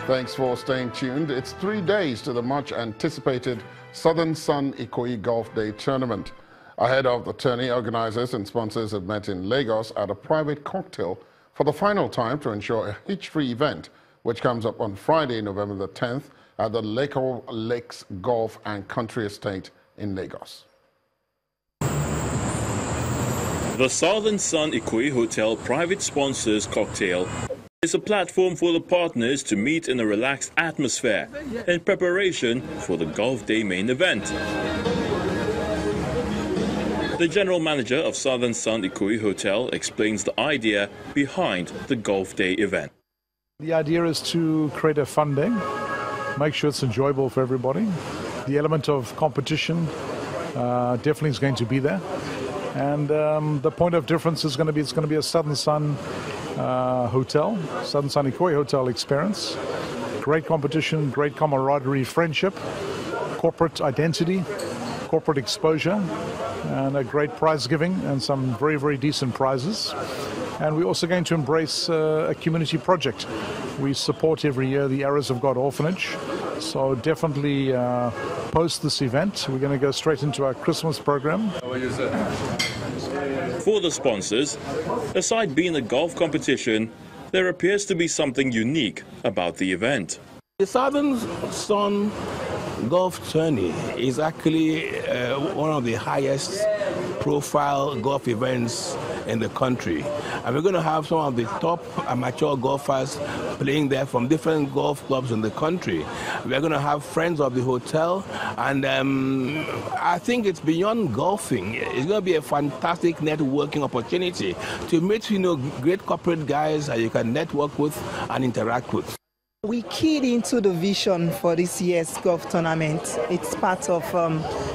Thanks for staying tuned. It's 3 days to the much-anticipated Southern Sun Ikoyi Golf Day tournament. Ahead of the tourney, organizers and sponsors have met in Lagos at a private cocktail for the final time to ensure a hitch-free event, which comes up on Friday, November the 10th, at the Leko Lakes Golf and Country Estate in Lagos. The Southern Sun Ikoyi Hotel private sponsors cocktail is a platform for the partners to meet in a relaxed atmosphere in preparation for the Golf Day main event. The general manager of Southern Sun Ikoyi Hotel explains the idea behind the Golf Day event. The idea is to create a fun day, make sure it's enjoyable for everybody. The element of competition definitely is going to be there. And the point of difference is going to be a Southern Sun hotel, Southern Sun Ikoyi Hotel experience. Great competition, great camaraderie, friendship, corporate identity, corporate exposure, and a great prize giving and some very, very decent prizes. And we're also going to embrace a community project. We support every year the Arrows of God Orphanage. So definitely post this event, we're going to go straight into our Christmas program. For the sponsors, aside being a golf competition, there appears to be something unique about the event. The Southern Sun Golf Tourney is actually one of the highest profile golf events in the country. And we're going to have some of the top amateur golfers playing there from different golf clubs in the country. We're going to have friends of the hotel, and I think it's beyond golfing. It's going to be a fantastic networking opportunity to meet, great corporate guys that you can network with and interact with. We keyed into the vision for this year's golf tournament. It's part of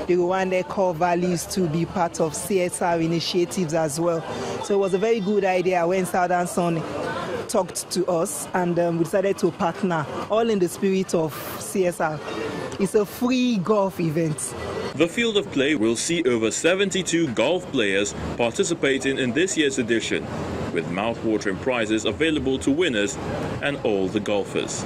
the Rwanda core values to be part of CSR initiatives as well. So it was a very good idea when Southern Sun talked to us, and we decided to partner, all in the spirit of CSR. It's a free golf event. The field of play will see over 72 golf players participating in this year's edition, with mouth-watering prizes available to winners and all the golfers.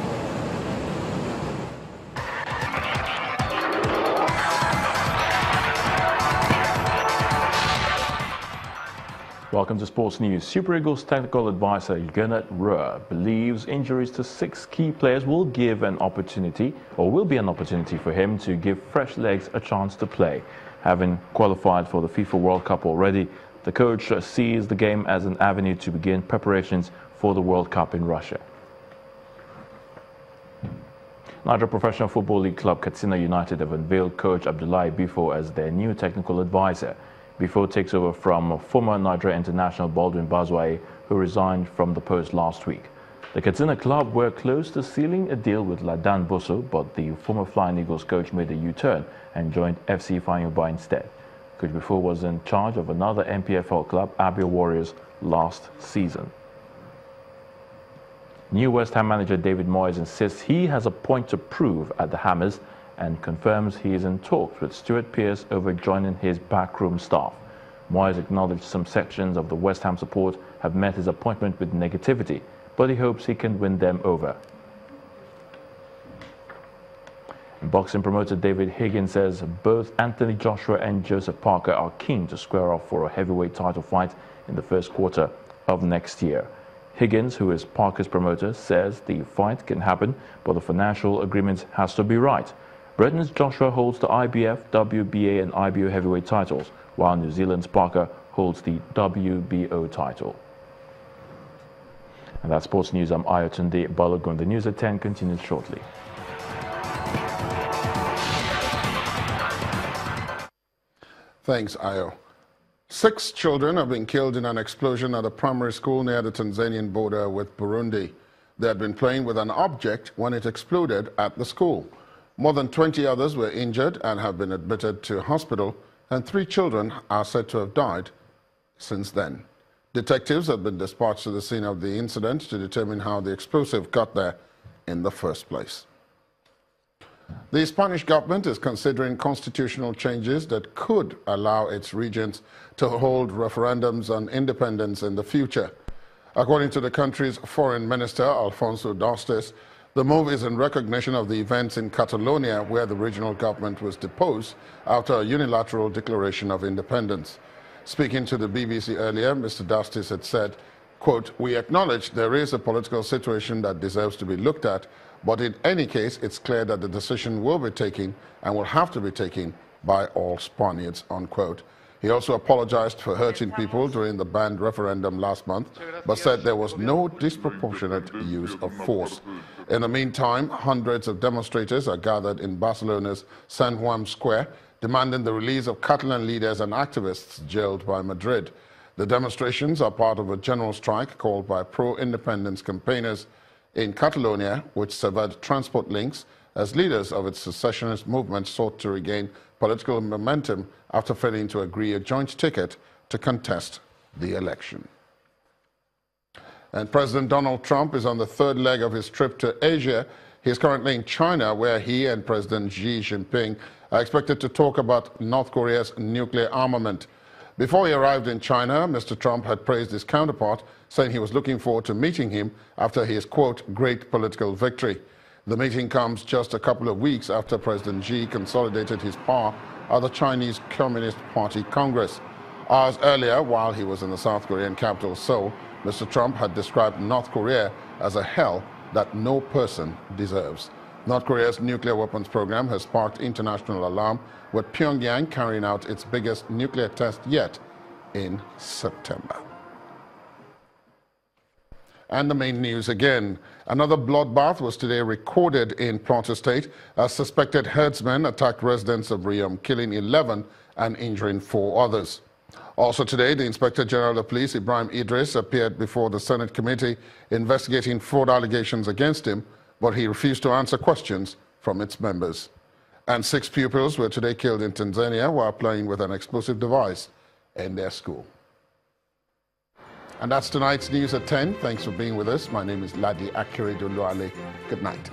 Welcome to Sports News. Super Eagles technical advisor Gernot Rohr believes injuries to 6 key players will be an opportunity for him to give fresh legs a chance to play. Having qualified for the FIFA World Cup already, the coach sees the game as an avenue to begin preparations for the World Cup in Russia. Nigeria Professional Football League club Katsina United have unveiled coach Abdullahi Bifo as their new technical advisor. Bifo takes over from former Nigeria international Baldwin Bazwaye, who resigned from the post last week. The Katsina club were close to sealing a deal with Ladan Boso, but the former Flying Eagles coach made a U-turn and joined FC Ifeanyi instead. Coach Bifo was in charge of another NPFL club, Abia Warriors, last season. New West Ham manager David Moyes insists he has a point to prove at the Hammers and confirms he is in talks with Stuart Pearce over joining his backroom staff. Moyes acknowledged some sections of the West Ham support have met his appointment with negativity, but he hopes he can win them over. Boxing promoter David Higgins says both Anthony Joshua and Joseph Parker are keen to square off for a heavyweight title fight in the first quarter of next year. Higgins, who is Parker's promoter, says the fight can happen, but the financial agreement has to be right. Britain's Joshua holds the IBF, WBA and IBO heavyweight titles, while New Zealand's Parker holds the WBO title. And that's Sports News. I'm Ayotunde Balogun. The news at 10 continues shortly. Thanks, Ayo. 6 children have been killed in an explosion at a primary school near the Tanzanian border with Burundi. They had been playing with an object when it exploded at the school. More than 20 others were injured and have been admitted to hospital, and 3 children are said to have died since then. Detectives have been dispatched to the scene of the incident to determine how the explosive got there in the first place. The Spanish government is considering constitutional changes that could allow its regions to hold referendums on independence in the future. According to the country's foreign minister, Alfonso Dostes, The move is in recognition of the events in Catalonia, where the regional government was deposed after a unilateral declaration of independence. Speaking to the BBC earlier, Mr. Dastis had said, quote, "We acknowledge there is a political situation that deserves to be looked at, but in any case, it's clear that the decision will be taken and will have to be taken by all Spaniards," unquote. He also apologized for hurting people during the banned referendum last month, but said there was no disproportionate use of force. In the meantime, hundreds of demonstrators are gathered in Barcelona's San Juan Square, demanding the release of Catalan leaders and activists jailed by Madrid. The demonstrations are part of a general strike called by pro-independence campaigners in Catalonia, which severed transport links as leaders of its secessionist movement sought to regain political momentum after failing to agree a joint ticket to contest the election. And President Donald Trump is on the third leg of his trip to Asia. He is currently in China, where he and President Xi Jinping are expected to talk about North Korea's nuclear armament. Before he arrived in China, Mr. Trump had praised his counterpart, saying he was looking forward to meeting him after his, quote, great political victory. The meeting comes just a couple of weeks after President Xi consolidated his power at the Chinese Communist Party Congress. Hours earlier, while he was in the South Korean capital Seoul, Mr. Trump had described North Korea as a hell that no person deserves. North Korea's nuclear weapons program has sparked international alarm, with Pyongyang carrying out its biggest nuclear test yet in September. And the main news again. Another bloodbath was today recorded in Plateau State as suspected herdsmen attacked residents of Riyom, killing 11 and injuring 4 others. Also today, the Inspector General of Police, Ibrahim Idris, appeared before the Senate committee investigating fraud allegations against him, but he refused to answer questions from its members. And 6 pupils were today killed in Tanzania while playing with an explosive device in their school. And that's tonight's news at 10. Thanks for being with us. My name is Ladi Akiriduluale. Good night.